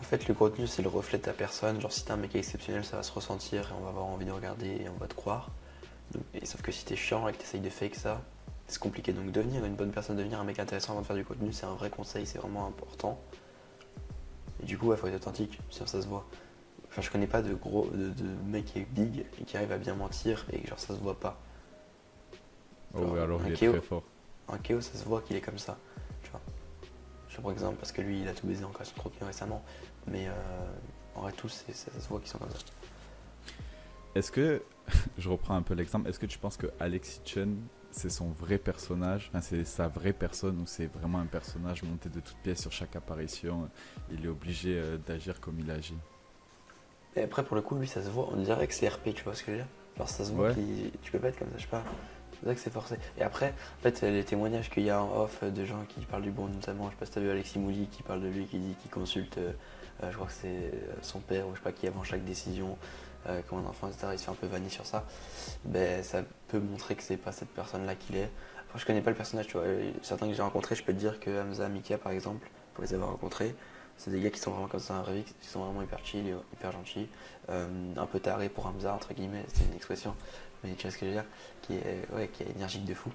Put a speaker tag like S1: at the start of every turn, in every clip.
S1: fait, le contenu, c'est le reflet de ta personne. Genre, si t'es un mec exceptionnel, ça va se ressentir et on va avoir envie de regarder et on va te croire. Sauf que si t'es chiant et que t'essayes de fake ça, c'est compliqué. Donc, devenir une bonne personne, devenir un mec intéressant avant de faire du contenu, c'est un vrai conseil, c'est vraiment important. Et du coup, il faut être authentique, sinon ça se voit. Enfin, je connais pas de mec qui est big et qui arrive à bien mentir et genre ça se voit pas.
S2: Oh,
S1: Genre,
S2: ouais, alors
S1: un
S2: il est
S1: Keo,
S2: très fort.
S1: un Keo, ça se voit qu'il est comme ça. Tu vois. Je prends exemple parce que lui, il a tout baisé en création de contenu récemment. Mais en vrai, tous, ça se voit qu'ils sont comme ça.
S2: Est-ce que, je reprends un peu l'exemple, est-ce que tu penses que Alexis Chen, c'est son vrai personnage, enfin c'est sa vraie personne ou c'est vraiment un personnage monté de toutes pièces sur chaque apparition, il est obligé d'agir comme il agit?
S1: Et après, pour le coup, lui, ça se voit. On dirait que c'est RP, tu vois ce que je veux dire. Genre, ça se voit
S2: Ouais,
S1: tu peux pas être comme ça, je sais pas. C'est vrai que c'est forcé. Et après, en fait, les témoignages qu'il y a en off de gens qui parlent du bon, notamment, je sais pas si t'as vu Alexis Mouly qui parle de lui, qui dit qu'il consulte, je crois que c'est son père ou je sais pas qui avant chaque décision, comme un enfant, etc. Il se fait un peu vanner sur ça. Ben, ça peut montrer que c'est pas cette personne-là qu'il est. Après, je connais pas le personnage, tu vois. Certains que j'ai rencontrés, je peux te dire que Hamza, Mika, par exemple, pour les avoir rencontrés, c'est des gars qui sont vraiment comme ça dans la vraie vie, qui sont vraiment hyper chill, hyper gentils. Un peu taré pour Hamza, entre guillemets, c'est une expression, mais tu vois ce que je veux dire, qui est énergique de fou.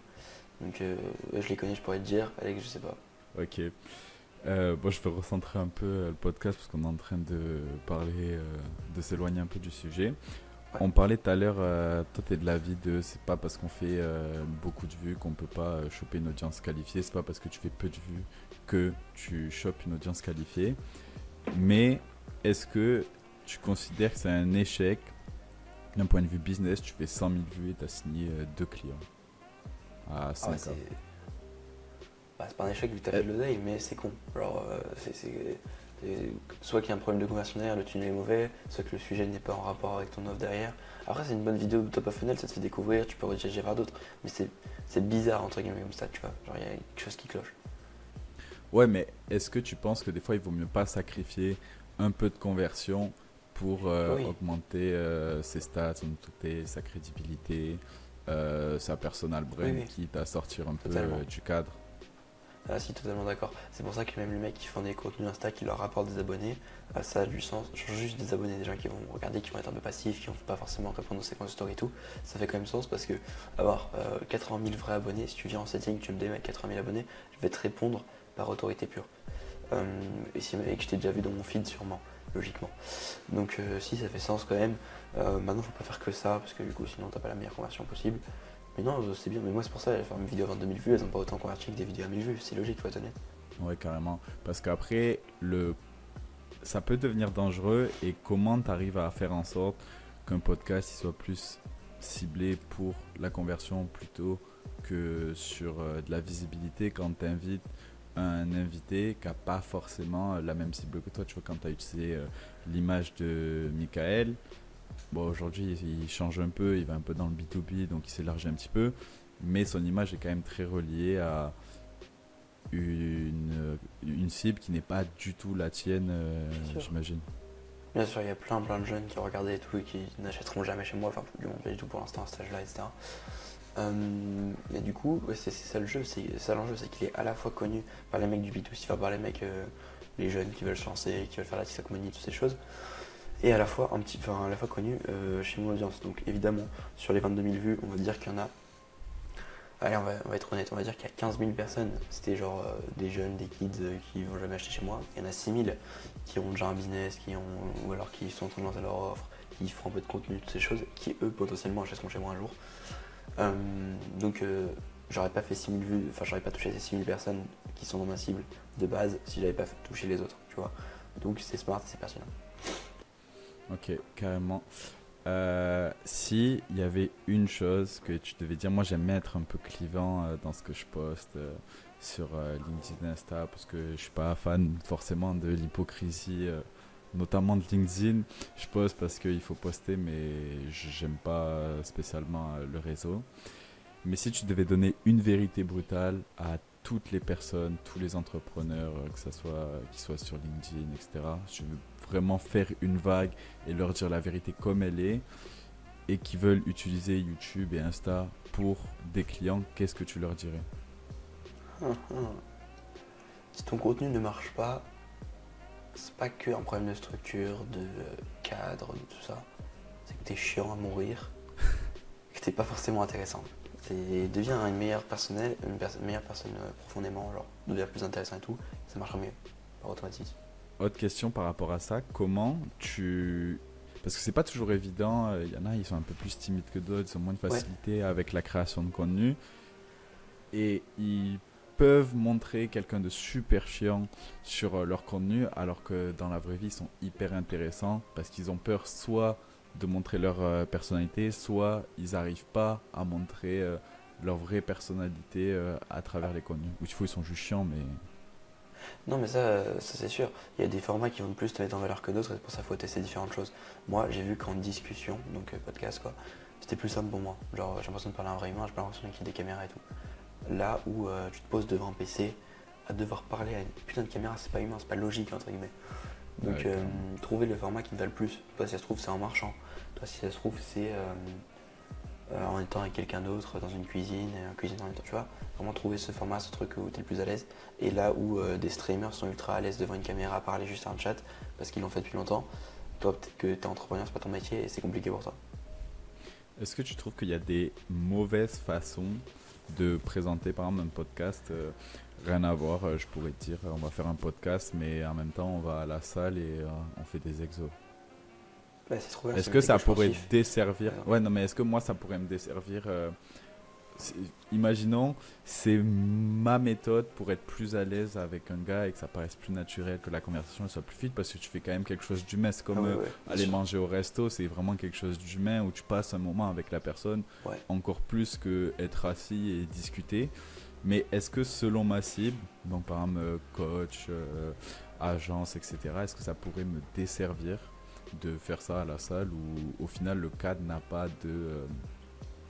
S1: Donc, ouais, je les connais, je pourrais te dire, Alex, je sais pas.
S2: ok. Bon, je vais recentrer un peu le podcast parce qu'on est en train de parler, de s'éloigner un peu du sujet.
S1: Ouais.
S2: On parlait tout à l'heure, toi t'es de l'avis de c'est pas parce qu'on fait beaucoup de vues qu'on peut pas choper une audience qualifiée, c'est pas parce que tu fais peu de vues que tu chopes une audience qualifiée. Mais est-ce que tu considères que c'est un échec d'un point de vue business? Tu fais 100 000 vues et tu as signé deux clients à
S1: Ah ouais,
S2: 5K.
S1: c'est pas un échec vu que t'as fait de l'oseille, mais c'est con. Genre, soit qu'il y a un problème de conversion derrière, le tunnel est mauvais, soit que le sujet n'est pas en rapport avec ton offre derrière. Après, c'est une bonne vidéo de top of funnel, ça te fait découvrir, tu peux rediriger vers d'autres, mais c'est bizarre entre guillemets comme ça, tu vois. Genre, il y a quelque chose qui cloche.
S2: Ouais, mais est-ce que tu penses que des fois il vaut mieux pas sacrifier un peu de conversion pour
S1: Oui,
S2: augmenter ses stats, son notoriété, sa crédibilité, sa personal
S1: oui,
S2: brand,
S1: oui,
S2: quitte à sortir un peu
S1: totalement.
S2: du cadre?
S1: Ah si, totalement d'accord. C'est pour ça que même les mecs qui font des contenus Insta qui leur rapportent des abonnés, ça a du sens. Genre juste des abonnés, des gens qui vont regarder, qui vont être un peu passifs, qui vont pas forcément répondre aux séquences de story et tout, ça fait quand même sens parce que avoir 80 000 vrais abonnés, si tu viens en setting, tu me dis mec 80 000 abonnés, je vais te répondre par autorité pure. Euh, et que je t'ai déjà vu dans mon feed sûrement, logiquement. Donc si ça fait sens quand même. Maintenant faut pas faire que ça parce que du coup sinon t'as pas la meilleure conversion possible. Mais non, c'est bien, mais moi c'est pour ça, faire une vidéo à 22 000 vues, elles ont pas autant converti que des vidéos à 1000 vues, c'est logique, faut être honnête.
S2: Ouais, carrément. Parce qu'après, ça peut devenir dangereux et comment tu arrives à faire en sorte qu'un podcast il soit plus ciblé pour la conversion plutôt que sur de la visibilité quand tu invites un invité qui n'a pas forcément la même cible que toi. Tu vois, quand tu as utilisé l'image de Michael, bon, aujourd'hui il change un peu, il va un peu dans le B2B, donc il s'élargit un petit peu, mais son image est quand même très reliée à une cible qui n'est pas du tout la tienne,
S1: Bien sûr.
S2: j'imagine.
S1: Bien sûr, il y a plein de jeunes qui ont regardé et tout et qui n'achèteront jamais chez moi, enfin du moins pas du tout pour l'instant à cet âge-là, etc. Mais du coup, ouais, c'est ça le jeu, c'est ça l'enjeu, c'est qu'il est à la fois connu par les mecs du B2C, enfin par les mecs, les jeunes qui veulent se lancer, qui veulent faire la TikTok money, toutes ces choses, et à la fois à la fois connu chez mon audience. Donc évidemment, sur les 22 000 vues, on va dire qu'il y en a. Allez, on va être honnête, on va dire qu'il y a 15 000 personnes, c'était genre des jeunes, des kids qui vont jamais acheter chez moi. Il y en a 6 000 qui ont déjà un business, ou alors qui sont en train de lancer leur offre, qui font un peu de contenu, toutes ces choses, qui eux potentiellement achèteront chez moi un jour. Euh, donc j'aurais pas fait 6 000 vues, enfin j'aurais pas touché ces 6 000 personnes qui sont dans ma cible de base si j'avais pas touché les autres, tu vois. Donc c'est smart, c'est pertinent.
S2: Ok, carrément. Si il y avait une chose que tu devais dire, moi j'aime bien être un peu clivant dans ce que je poste sur LinkedIn et Insta parce que je suis pas fan forcément de l'hypocrisie, notamment de LinkedIn. Je poste parce qu'il faut poster, mais j'aime pas spécialement le réseau. Mais si tu devais donner une vérité brutale à toutes les personnes, tous les entrepreneurs, que ça soit qui soient sur LinkedIn, etc. Si tu veux vraiment faire une vague et leur dire la vérité comme elle est, et qui veulent utiliser YouTube et Insta pour des clients, qu'est-ce que tu leur dirais?
S1: Si ton contenu ne marche pas, c'est pas que un problème de structure, de cadre, de tout ça. C'est que t'es chiant à mourir, que t'es pas forcément intéressant. Deviens une meilleure personnelle, meilleure personne profondément, genre deviens plus intéressant et tout, ça marchera mieux par automatisme.
S2: Autre question par rapport à ça, comment tu... Parce que c'est pas toujours évident, il y en a, ils sont un peu plus timides que d'autres, ils ont moins de facilité avec la création de contenu. Et ils peuvent montrer quelqu'un de super chiant sur leur contenu, alors que dans la vraie vie, ils sont hyper intéressants parce qu'ils ont peur soit de montrer leur personnalité, soit ils n'arrivent pas à montrer leur vraie personnalité à travers les contenus. Ou il faut ils sont juste chiants, mais...
S1: Non mais ça c'est sûr, il y a des formats qui vont plus te mettre en valeur que d'autres et c'est pour ça qu'il faut tester différentes choses. Moi j'ai vu qu'en discussion, donc podcast quoi, c'était plus simple pour moi. Genre j'ai l'impression de parler à un vrai humain, j'ai pas l'impression qu'il y ait des caméras et tout. Là où tu te poses devant un PC, à devoir parler à une putain de caméra, c'est pas humain, c'est pas logique entre guillemets. Donc
S2: Ouais,
S1: trouver le format qui te va le plus. Toi si ça se trouve c'est en marchant, toi si ça se trouve c'est en étant avec quelqu'un d'autre dans une cuisine, en cuisine en même temps, tu vois. Vraiment trouver ce format, ce truc où tu es le plus à l'aise. Et là où des streamers sont ultra à l'aise devant une caméra à parler juste à un chat parce qu'ils l'ont fait depuis longtemps, toi peut-être que tu es entrepreneur, c'est pas ton métier et c'est compliqué pour toi.
S2: est-ce que tu trouves qu'il y a des mauvaises façons de présenter par exemple un podcast rien à voir, je pourrais te dire on va faire un podcast mais en même temps on va à la salle et on fait des exos.
S1: Bah, c'est trop bien,
S2: Est-ce
S1: c'est
S2: que
S1: métier
S2: ça
S1: que
S2: pourrait
S1: sportif.
S2: desservir?
S1: Par exemple.
S2: Ouais, non, mais est-ce que moi ça pourrait me desservir imaginons, c'est ma méthode pour être plus à l'aise avec un gars et que ça paraisse plus naturel, que la conversation soit plus fluide parce que tu fais quand même quelque chose d'humain. C'est
S1: Ah
S2: comme
S1: ouais, ouais, bien
S2: aller
S1: sûr.
S2: manger au resto, c'est vraiment quelque chose d'humain où tu passes un moment avec la personne
S1: Ouais.
S2: encore plus que être assis et discuter. Mais est-ce que selon ma cible, donc par exemple coach, agence, etc., est-ce que ça pourrait me desservir de faire ça à la salle où au final le cadre n'a pas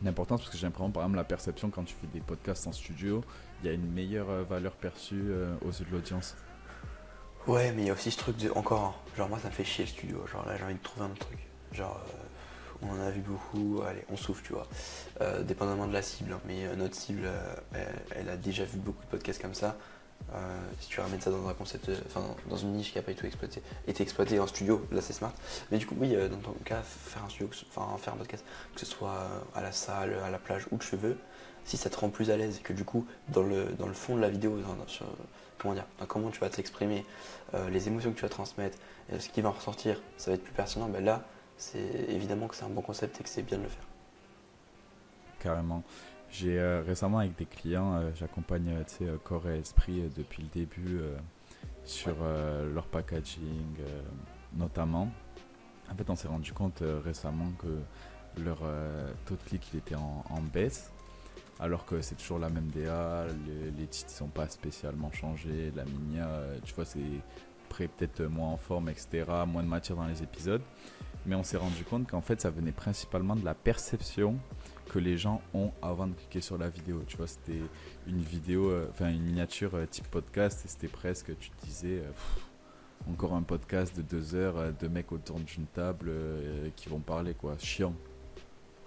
S2: d'importance parce que j'ai l'impression par exemple la perception quand tu fais des podcasts en studio, il y a une meilleure valeur perçue aux yeux de l'audience.
S1: Ouais, mais il y a aussi ce truc de. Encore, hein, genre moi ça me fait chier le studio. Genre là j'ai envie de trouver un autre truc. Genre on en a vu beaucoup, allez on souffle tu vois. Dépendamment de la cible, hein, mais notre cible elle a déjà vu beaucoup de podcasts comme ça. Si tu ramènes ça dans un concept, enfin dans une niche qui n'a pas été exploitée en studio, là c'est smart. Mais du coup oui, dans ton cas, faire un studio, enfin faire un podcast, que ce soit à la salle, à la plage, où tu veux, si ça te rend plus à l'aise et que du coup dans le fond de la vidéo, comment dire, dans comment tu vas t'exprimer, les émotions que tu vas transmettre, ce qui va en ressortir, ça va être plus pertinent, ben là c'est évidemment que c'est un bon concept et que c'est bien de le faire.
S2: Carrément. J'ai récemment avec des clients, j'accompagne corps et esprit depuis le début sur leur packaging notamment. En fait, on s'est rendu compte récemment que leur taux de clic il était en baisse, alors que c'est toujours la même DA, les titres ne sont pas spécialement changés, la minia, tu vois, c'est peut-être moins en forme, etc., moins de matière dans les épisodes. Mais on s'est rendu compte qu'en fait, ça venait principalement de la perception que les gens ont avant de cliquer sur la vidéo. Tu vois, c'était une vidéo, une miniature type podcast et c'était presque, tu te disais, encore un podcast de 2 heures, de mecs autour d'une table qui vont parler, quoi. Chiant.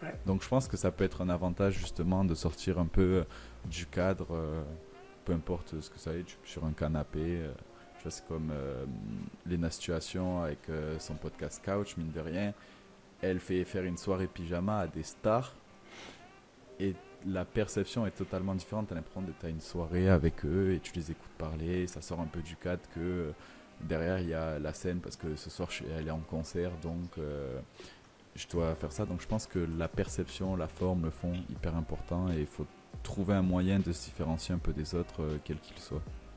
S1: Ouais.
S2: Donc je pense que ça peut être un avantage justement de sortir un peu du cadre, peu importe ce que ça est, sur un canapé. Tu vois, c'est comme Lena Situation avec son podcast Couch, mine de rien. Elle fait faire une soirée pyjama à des stars et la perception est totalement différente. Tu as l'impression que tu as une soirée avec eux et tu les écoutes parler. Ça sort un peu du cadre que derrière il y a la scène parce que ce soir elle est en concert donc je dois faire ça. Donc je pense que la perception, la forme, le fond, hyper important et il faut trouver un moyen de se différencier un peu des autres, quel qu'il soit.